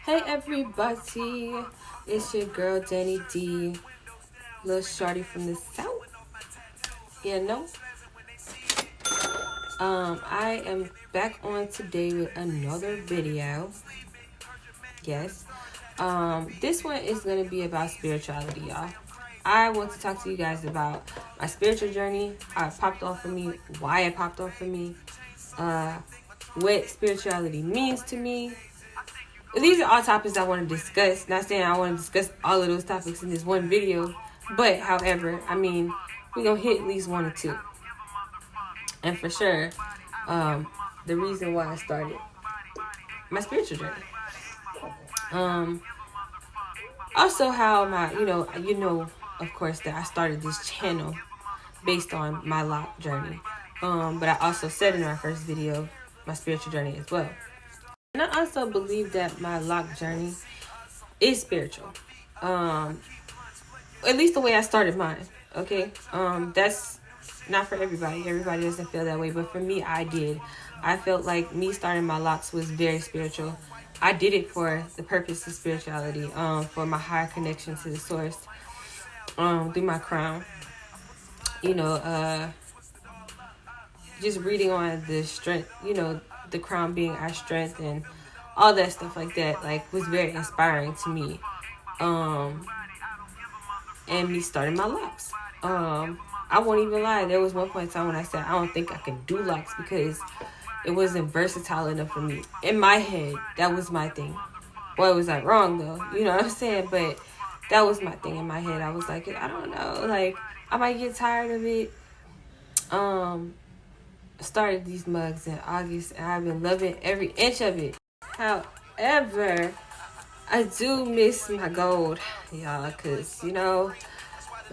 Hey everybody, it's your girl Danii D, little shorty from the south. You know, I am back on today with another video. Yes, this one is gonna be about spirituality, y'all. I want to talk to you guys about my spiritual journey, how it popped off for me, why it popped off for me, what spirituality means to me. These are all topics I want to discuss. Not saying I want to discuss all of those topics in this one video, but however, I mean, we're going to hit at least one or two. And for sure, the reason why I started my spiritual journey. Also how my, of course, that I started this channel based on my lock journey. But I also said in our first video, my spiritual journey as well. And I also believe that my lock journey is spiritual. At least the way I started mine. Okay. That's not for everybody. Everybody doesn't feel that way. But for me, I did. I felt like me starting my locks was very spiritual. I did it for the purpose of spirituality. For my higher connection to the source. Through my crown. Just reading on the strength, the crown being our strength and all that stuff like that, like, was very inspiring to me. And me starting my locks. I won't even lie, there was one point in time when I said I don't think I can do locks because it wasn't versatile enough for me. In my head, that was my thing. Boy, was I wrong though, you know what I'm saying? But that was my thing in my head. I was like, I don't know, like, I might get tired of it. Started these mugs in August and I've been loving every inch of it. However, I do miss my gold, y'all, because, the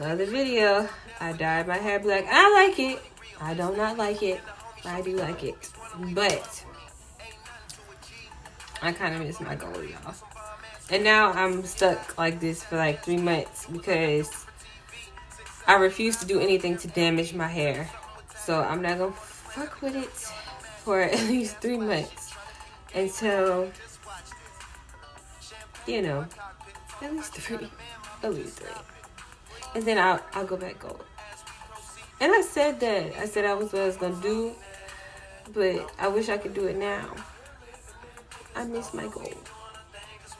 other video, I dyed my hair black. I like it. I do not like it. I do like it. But I kind of miss my gold, y'all. And now I'm stuck like this for like 3 months because I refuse to do anything to damage my hair. So I'm not going to fuck with it for at least 3 months until, at least three. And then I'll go back gold. And I said that. I said I was what I was going to do, but I wish I could do it now. I miss my gold.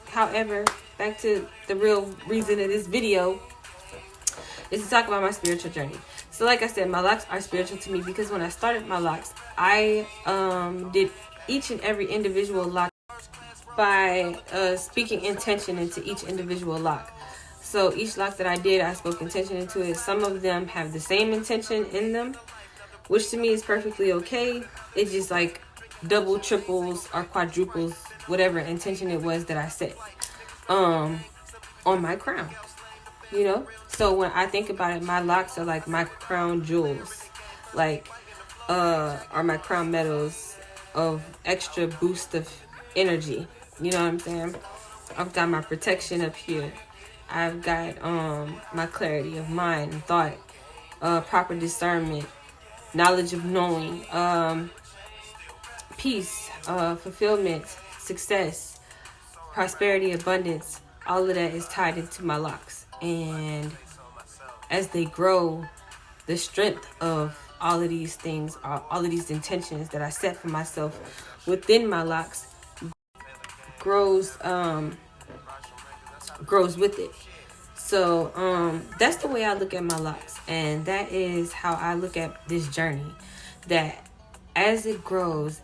However, back to the real reason of this video is to talk about my spiritual journey. So like I said, my locks are spiritual to me because when I started my locks, I did each and every individual lock by speaking intention into each individual lock. So each lock that I did, I spoke intention into it. Some of them have the same intention in them, which to me is perfectly okay. It just like double, triples, or quadruples whatever intention it was that I set on my crown. So when I think about it, my locks are like my crown jewels, like are my crown medals of extra boost of energy. You know what I'm saying? I've got my protection up here. I've got my clarity of mind and thought, proper discernment, knowledge of knowing, peace, fulfillment, success, prosperity, abundance. All of that is tied into my locks. And as they grow, the strength of all of these things, all of these intentions that I set for myself within my locks grows with it. So that's the way I look at my locks, and that is how I look at this journey. That as it grows,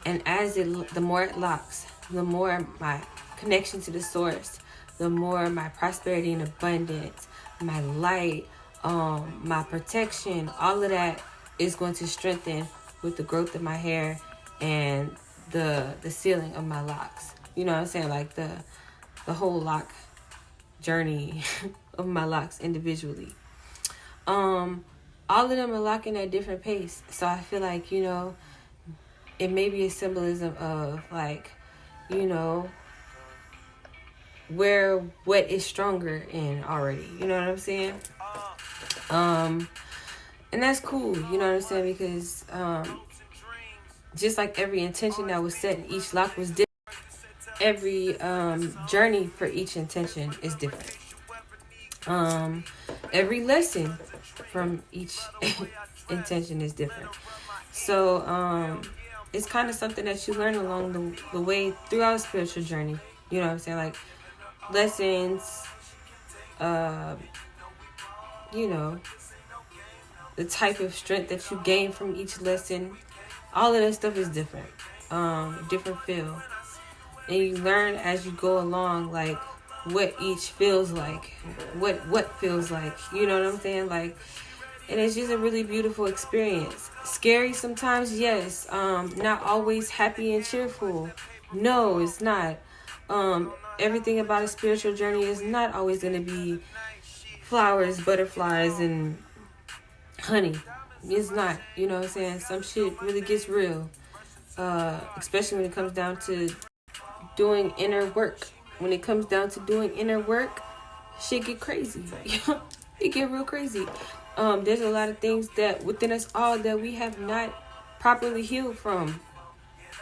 and the more it locks, the more my connection to the source, the more my prosperity and abundance, my light, my protection, all of that is going to strengthen with the growth of my hair and the sealing of my locks. You know what I'm saying? Like the whole lock journey of my locks individually. All of them are locking at different pace. So I feel like, it may be a symbolism of like, where what is stronger in already. You know what I'm saying? And that's cool, you know what I'm saying? Because just like every intention that was set, each lock was different. every journey for each intention is different. Every lesson from each intention is different. So it's kind of something that you learn along the way throughout a spiritual journey. You know what I'm saying? Like lessons, you know, the type of strength that you gain from each lesson. All of that stuff is different. Different feel. And you learn as you go along, like what each feels like, what feels like, you know what I'm saying? Like, and it's just a really beautiful experience. Scary sometimes, yes. Not always happy and cheerful. No, it's not. Everything about a spiritual journey is not always going to be flowers, butterflies, and honey. It's not, you know what I'm saying? Some shit really gets real. Especially when it comes down to doing inner work. When it comes down to doing inner work, shit get crazy. It get real crazy. There's a lot of things that within us all that we have not properly healed from.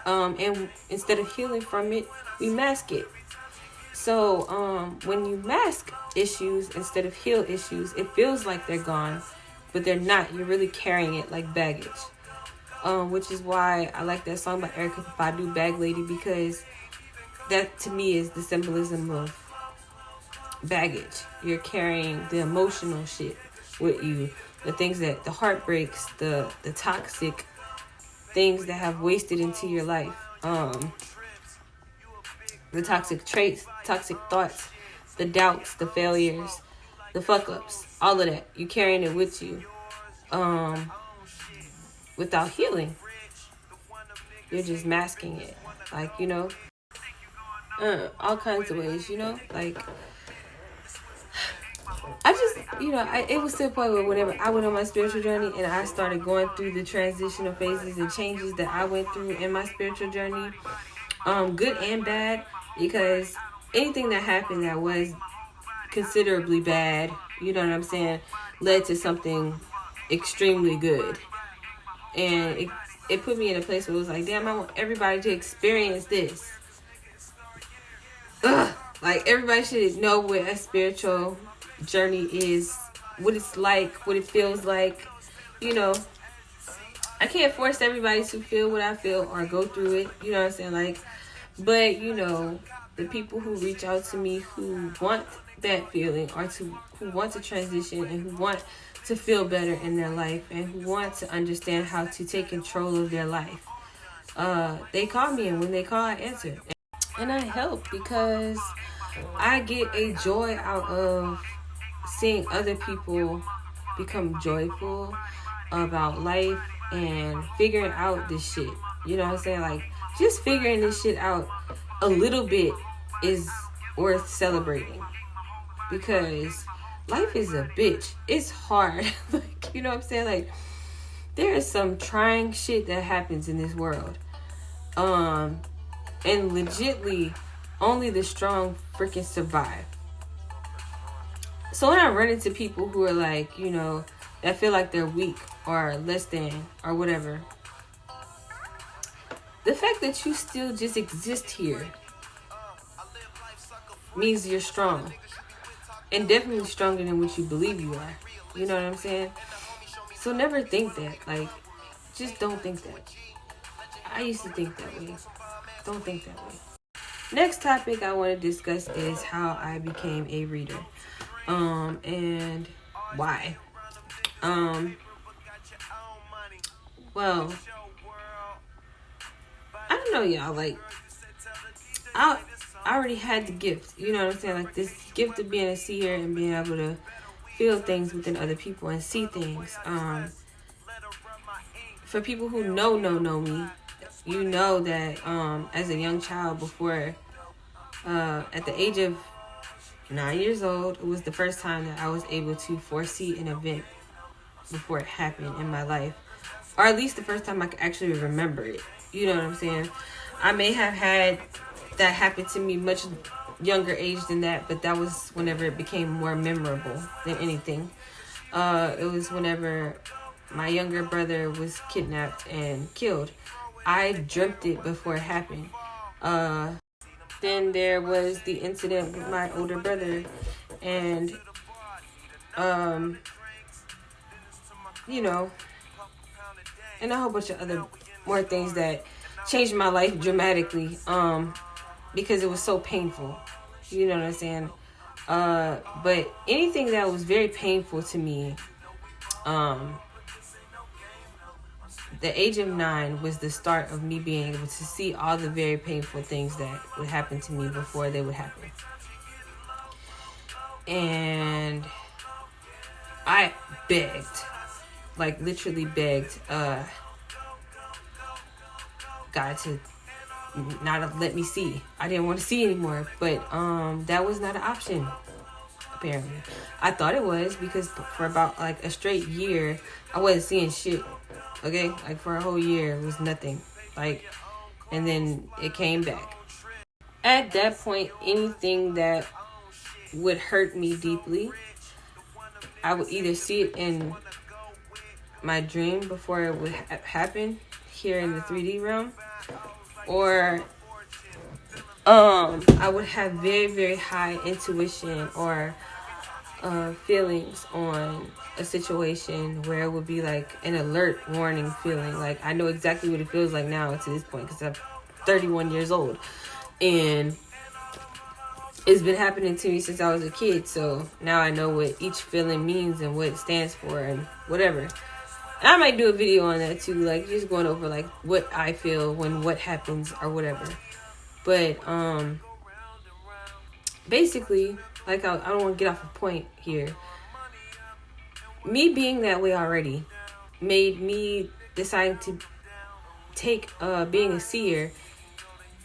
And instead of healing from it, we mask it. So when you mask issues instead of heal issues, it feels like they're gone, but they're not. You're really carrying it like baggage. Which is why I like that song by Erykah Badu, Bag Lady, because that to me is the symbolism of baggage. You're carrying the emotional shit with you, the things that, the heartbreaks, the toxic things that have wasted into your life, the toxic traits, toxic thoughts, the doubts, the failures, the fuck ups, all of that. You're carrying it with you, without healing. You're just masking it, like, you know, all kinds of ways, you know, like, I just, you know, it was to the point where whenever I went on my spiritual journey and I started going through the transitional phases and changes that I went through in my spiritual journey, good and bad, because anything that happened that was considerably bad, you know what I'm saying, led to something extremely good. And it put me in a place where it was like, damn, I want everybody to experience this. Ugh. Like, everybody should know what a spiritual journey is, what it's like, what it feels like. You know, I can't force everybody to feel what I feel or go through it, you know what I'm saying? Like, but, you know, the people who reach out to me who want that feeling, or who want to transition and who want to feel better in their life and who want to understand how to take control of their life, they call me, and when they call, I answer. And I help because I get a joy out of seeing other people become joyful about life and figuring out this shit. You know what I'm saying? Like, just figuring this shit out a little bit is worth celebrating, because life is a bitch. It's hard. Like, you know what I'm saying? Like, there is some trying shit that happens in this world. And legitly, only the strong freaking survive. So when I run into people who are like, you know, that feel like they're weak or less than or whatever, the fact that you still just exist here means you're strong. And definitely stronger than what you believe you are. You know what I'm saying? So never think that. Like, just don't think that. I used to think that way. Don't think that way. Next topic I want to discuss is how I became a reader. And why. Well, I don't know, y'all. Like, I already had the gift. You know what I'm saying? Like, this gift of being a seer and being able to feel things within other people and see things. For people who know me, you know that as a young child, before at the age of 9 years old, it was the first time that I was able to foresee an event before it happened in my life, or at least the first time I could actually remember it. You know what I'm saying? I may have had that happen to me much younger age than that, but that was whenever it became more memorable than anything. It was whenever my younger brother was kidnapped and killed. I dreamt it before it happened. Then there was the incident with my older brother, and you know, and a whole bunch of other more things that changed my life dramatically, because it was so painful. You know what I'm saying? But anything that was very painful to me, the age of 9 was the start of me being able to see all the very painful things that would happen to me before they would happen. And I begged, like literally begged, God to not let me see. I didn't want to see anymore, but that was not an option. Apparently, I thought it was, because for about like a straight year, I wasn't seeing shit. Okay, like for a whole year, it was nothing. Like, and then it came back. At that point, anything that would hurt me deeply, I would either see it in my dream before it would happen here in the 3D realm, or I would have very, very high intuition or feelings on a situation where it would be like an alert warning feeling. Like, I know exactly what it feels like now to this point, because I'm 31 years old, and it's been happening to me since I was a kid. So now I know what each feeling means and what it stands for and whatever. And I might do a video on that too, like just going over like what I feel when what happens or whatever. But basically, like, I don't want to get off a point here. Me being that way already made me decide to take being a seer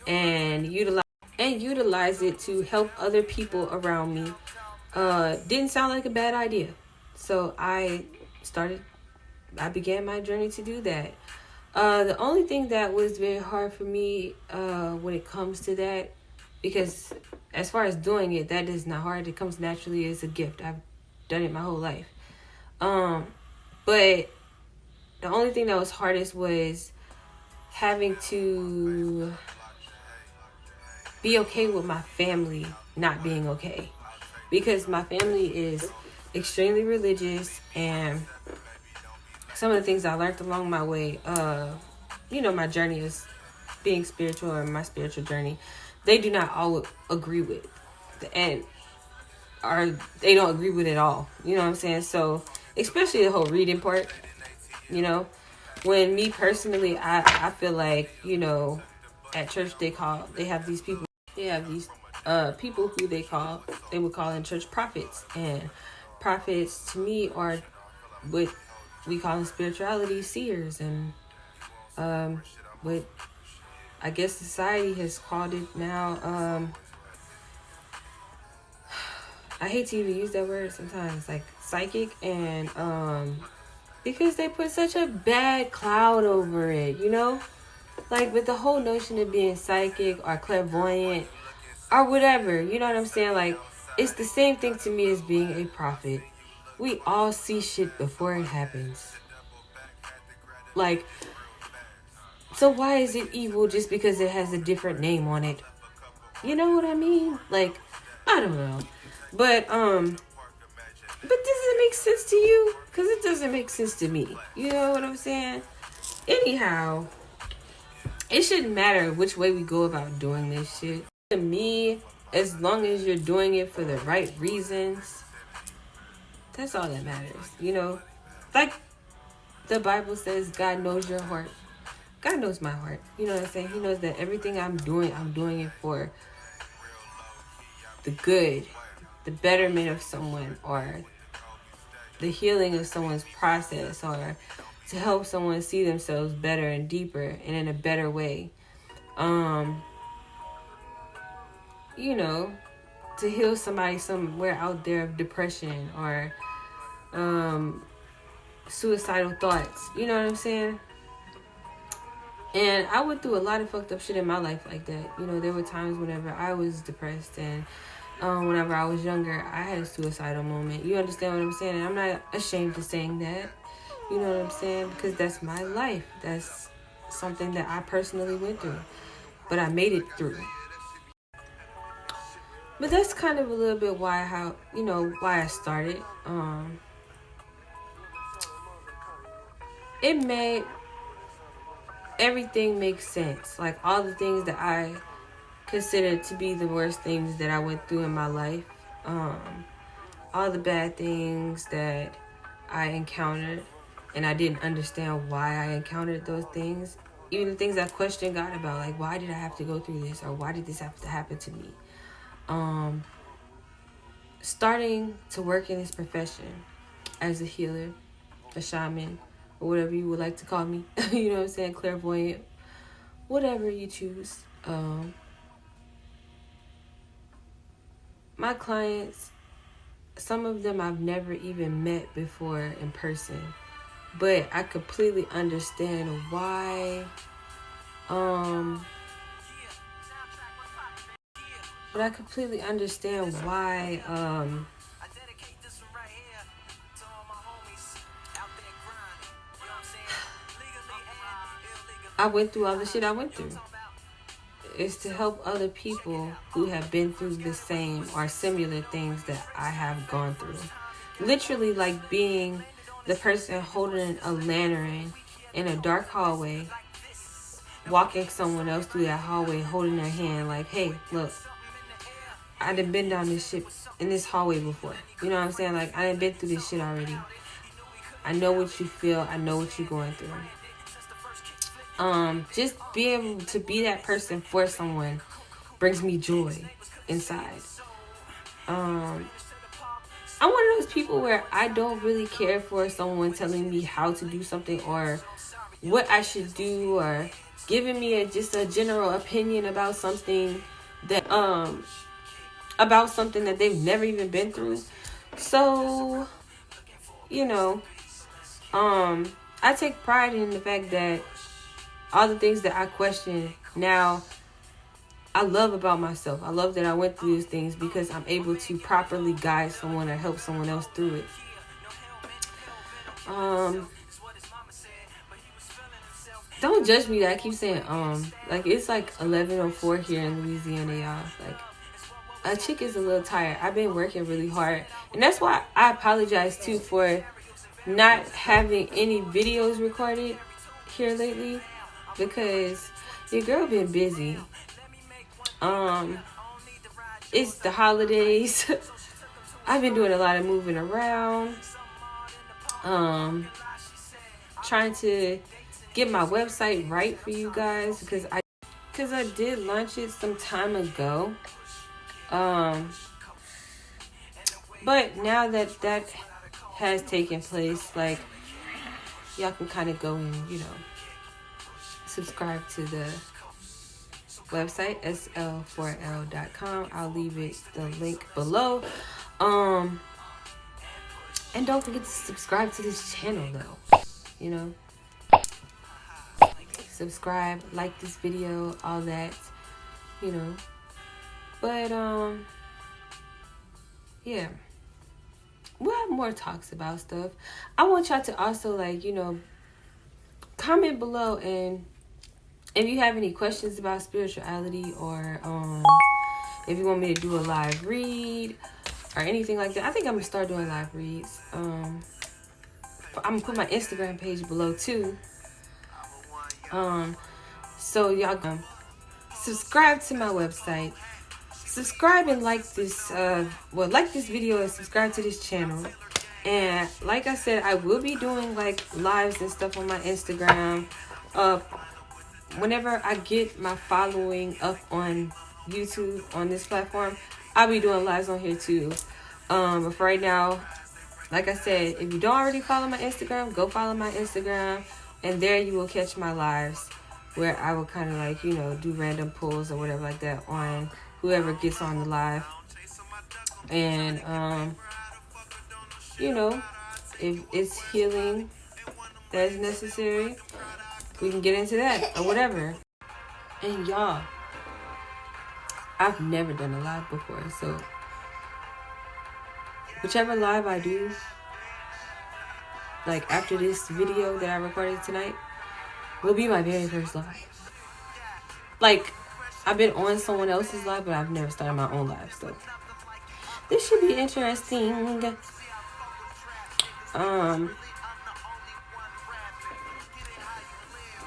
and utilize it to help other people around me. Didn't sound like a bad idea. So I began my journey to do that. The only thing that was very hard for me when it comes to that, because as far as doing it, that is not hard. It comes naturally as a gift. I've done it my whole life. But the only thing that was hardest was having to be okay with my family not being okay. Because my family is extremely religious, and some of the things I learned along my way, my journey is being spiritual, or my spiritual journey, they do not all agree with, and they don't agree with it all. You know what I'm saying? So, especially the whole reading part, when me personally, I feel like, at church they have these people who they would call in church prophets, and prophets to me are what we call in spirituality seers, and what I guess society has called it now. I hate to even use that word sometimes, like psychic, and because they put such a bad cloud over it, like with the whole notion of being psychic or clairvoyant or whatever, you know what I'm saying? Like, it's the same thing to me as being a prophet. We all see shit before it happens. Like, so why is it evil just because it has a different name on it? You know what I mean? Like, I don't know. But does it make sense to you? Because it doesn't make sense to me. You know what I'm saying? Anyhow, it shouldn't matter which way we go about doing this shit. To me, as long as you're doing it for the right reasons, that's all that matters. Like the Bible says, God knows your heart. God knows my heart. You know what I'm saying? He knows that everything I'm doing it for the good, the betterment of someone, or the healing of someone's process, or to help someone see themselves better and deeper and in a better way. To heal somebody somewhere out there of depression or suicidal thoughts. You know what I'm saying? And I went through a lot of fucked up shit in my life like that. There were times whenever I was depressed, and whenever I was younger, I had a suicidal moment. You understand what I'm saying? And I'm not ashamed of saying that. You know what I'm saying? Because that's my life. That's something that I personally went through. But I made it through. But that's kind of a little bit why I started. It made everything make sense. Like all the things that I considered to be the worst things that I went through in my life. All the bad things that I encountered, and I didn't understand why I encountered those things. Even the things I questioned God about, like, why did I have to go through this, or why did this have to happen to me? Starting to work in this profession as a healer, a shaman, or whatever you would like to call me. You know what I'm saying? Clairvoyant, whatever you choose. My clients, some of them I've never even met before in person, but I completely understand why. But I completely understand why. I went through all the shit I went through. It's to help other people who have been through the same or similar things that I have gone through. Literally, like being the person holding a lantern in a dark hallway, walking someone else through that hallway, holding their hand, like, hey, look, I done been down this shit in this hallway before. You know what I'm saying? Like, I done been through this shit already. I know what you feel. I know what you're going through. Just being able to be that person for someone brings me joy inside. I'm one of those people where I don't really care for someone telling me how to do something or what I should do or giving me just a general opinion about something that they've never even been through. So, I take pride in the fact that all the things that I question now, I love about myself. I love that I went through these things because I'm able to properly guide someone or help someone else through it. Don't judge me that I keep saying like it's like 11:04 here in Louisiana, y'all. Like, a chick is a little tired. I've been working really hard, and that's why I apologize too for not having any videos recorded here lately, because your girl been busy. It's the holidays. I've been doing a lot of moving around, trying to get my website right for you guys, because I did launch it some time ago. But now that has taken place, like, y'all can kind of go and, subscribe to the website, sl4l.com. I'll leave the link below. And don't forget to subscribe to this channel, though. Subscribe, like this video, all that, But, yeah. We'll have more talks about stuff. I want y'all to also, comment below, and if you have any questions about spirituality, or if you want me to do a live read or anything like that. I think I'm gonna start doing live reads. I'm gonna put my Instagram page below too. So y'all subscribe to my website. Subscribe and like this like this video and subscribe to this channel. And like I said, I will be doing like lives and stuff on my Instagram. Whenever I get my following up on YouTube, on this platform, I'll be doing lives on here too. But for right now, like I said, if you don't already follow my Instagram, go follow my Instagram, and there you will catch my lives where I will kind of do random pulls or whatever like that on whoever gets on the live. And if it's healing that is necessary, we can get into that or whatever. And y'all, I've never done a live before, so whichever live I do, like after this video that I recorded tonight, will be my very first live. Like, I've been on someone else's live, but I've never started my own live. So this should be interesting. I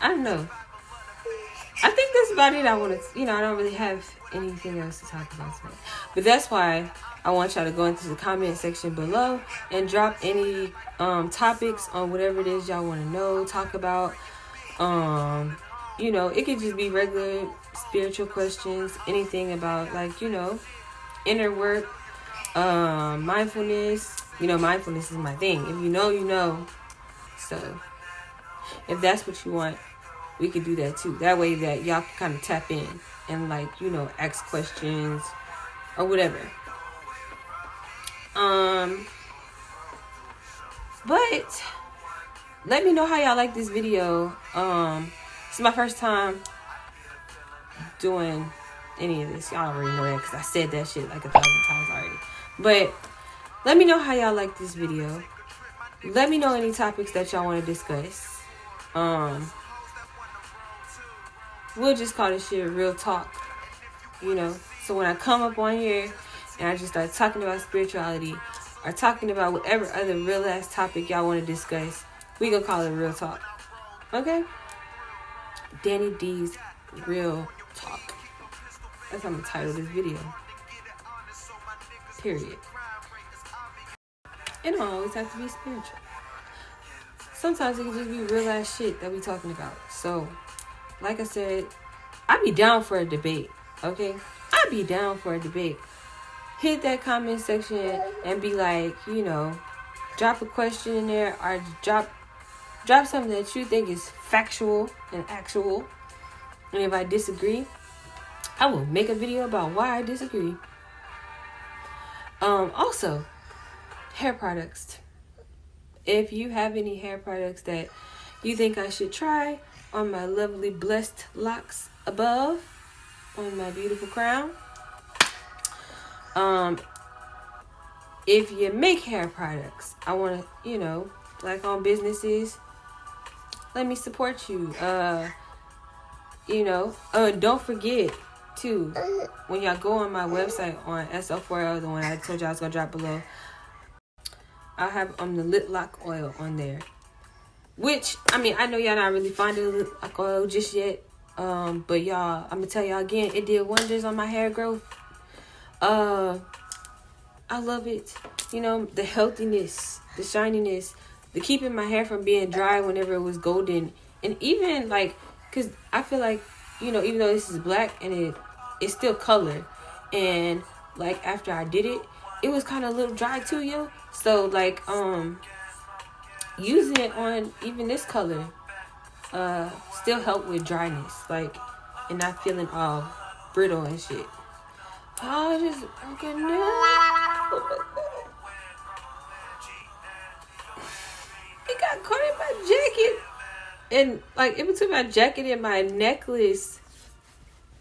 don't know. I think that's about it. I want to, I don't really have anything else to talk about today. But that's why I want y'all to go into the comment section below and drop any topics on whatever it is y'all want to know, talk about. It could just be regular spiritual questions, anything about inner work, mindfulness. Mindfulness is my thing. If you know, you know. So if that's what you want, we could do that too. That way that y'all can kind of tap in and ask questions or whatever. But let me know how y'all like this video. It's my first time doing any of this. Y'all already know that because I said that shit like 1,000 times already. But let me know how y'all like this video. Let me know any topics that y'all want to discuss. We'll just call this shit real talk. So when I come up on here and I just start talking about spirituality or talking about whatever other real ass topic y'all want to discuss, we gonna call it real talk. Okay? Danii D's Real Talk. That's how I'm gonna title this video. Period. It don't always have to be spiritual. Sometimes it can just be real ass shit that we talking about. So, like I said, I be down for a debate. Okay? I be down for a debate. Hit that comment section and be like, drop a question in there or drop something that you think is factual and actual. And if I disagree, I will make a video about why I disagree. Also, hair products. If you have any hair products that you think I should try on my lovely blessed locks above, on my beautiful crown. If you make hair products, I want to, like on businesses, let me support you. Don't forget too, when y'all go on my website on SL4L, the one I told y'all I was gonna drop below, I'll have the lip lock oil on there. Which, I know y'all not really finding lip lock oil just yet. But y'all, I'm gonna tell y'all again, it did wonders on my hair growth. I love it. The healthiness, the shininess, the keeping my hair from being dry whenever it was golden. And even cause I feel like, even though this is black and it's still colored, and after I did it, it was kind of a little dry too, yo. So using it on even this color, still help with dryness, and not feeling all brittle and shit. Oh, I just broke a nail. It got caught in my jacket. And in between my jacket and my necklace,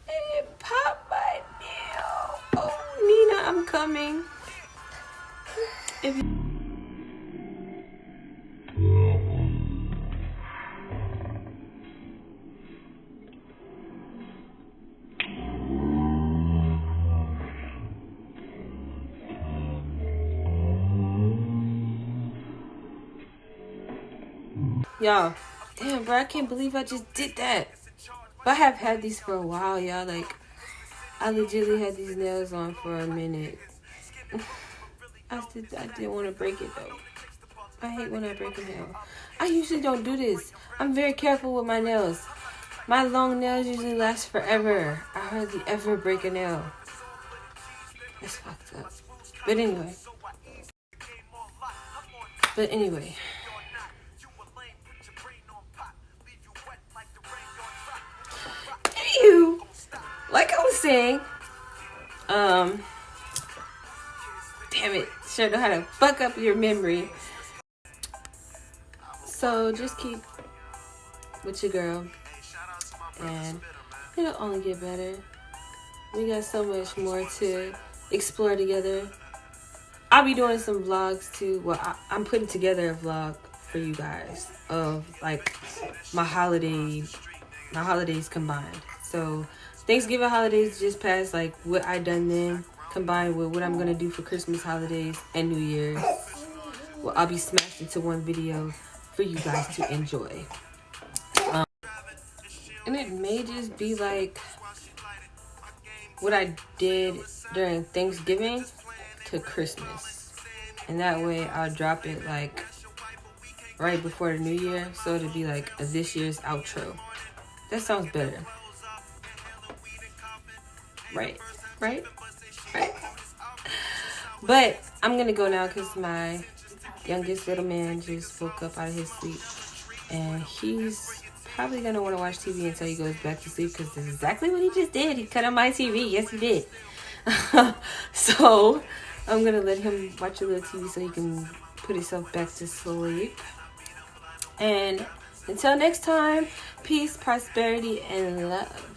and it popped my nail. Oh, Nina, I'm coming. If you y'all, damn, bro, I can't believe I just did that. But I have had these for a while, y'all. I legitimately had these nails on for a minute. I didn't want to break it, though. I hate when I break a nail. I usually don't do this. I'm very careful with my nails. My long nails usually last forever. I hardly ever break a nail. That's fucked up. But anyway. Anywho, like I was saying, damn it, sure know how to fuck up your memory. So just keep with your girl, and it'll only get better. We got so much more to explore together. I'll be doing some vlogs too. Well, I'm putting together a vlog for you guys of my holidays combined. So Thanksgiving holidays just passed, like what I done then, combined with what I'm gonna do for Christmas holidays and New Year's. Well, I'll be smashed into one video for you guys to enjoy. And it may just be like what I did during Thanksgiving to Christmas. And that way I'll drop it like right before the New Year. So it'll be like a this year's outro. That sounds better. Right. But I'm gonna go now because my youngest little man just woke up out of his sleep. And he's probably gonna want to watch TV until he goes back to sleep, because that's exactly what he just did. He cut on my TV. Yes, he did. So I'm gonna let him watch a little TV so he can put himself back to sleep. And until next time, peace, prosperity, and love.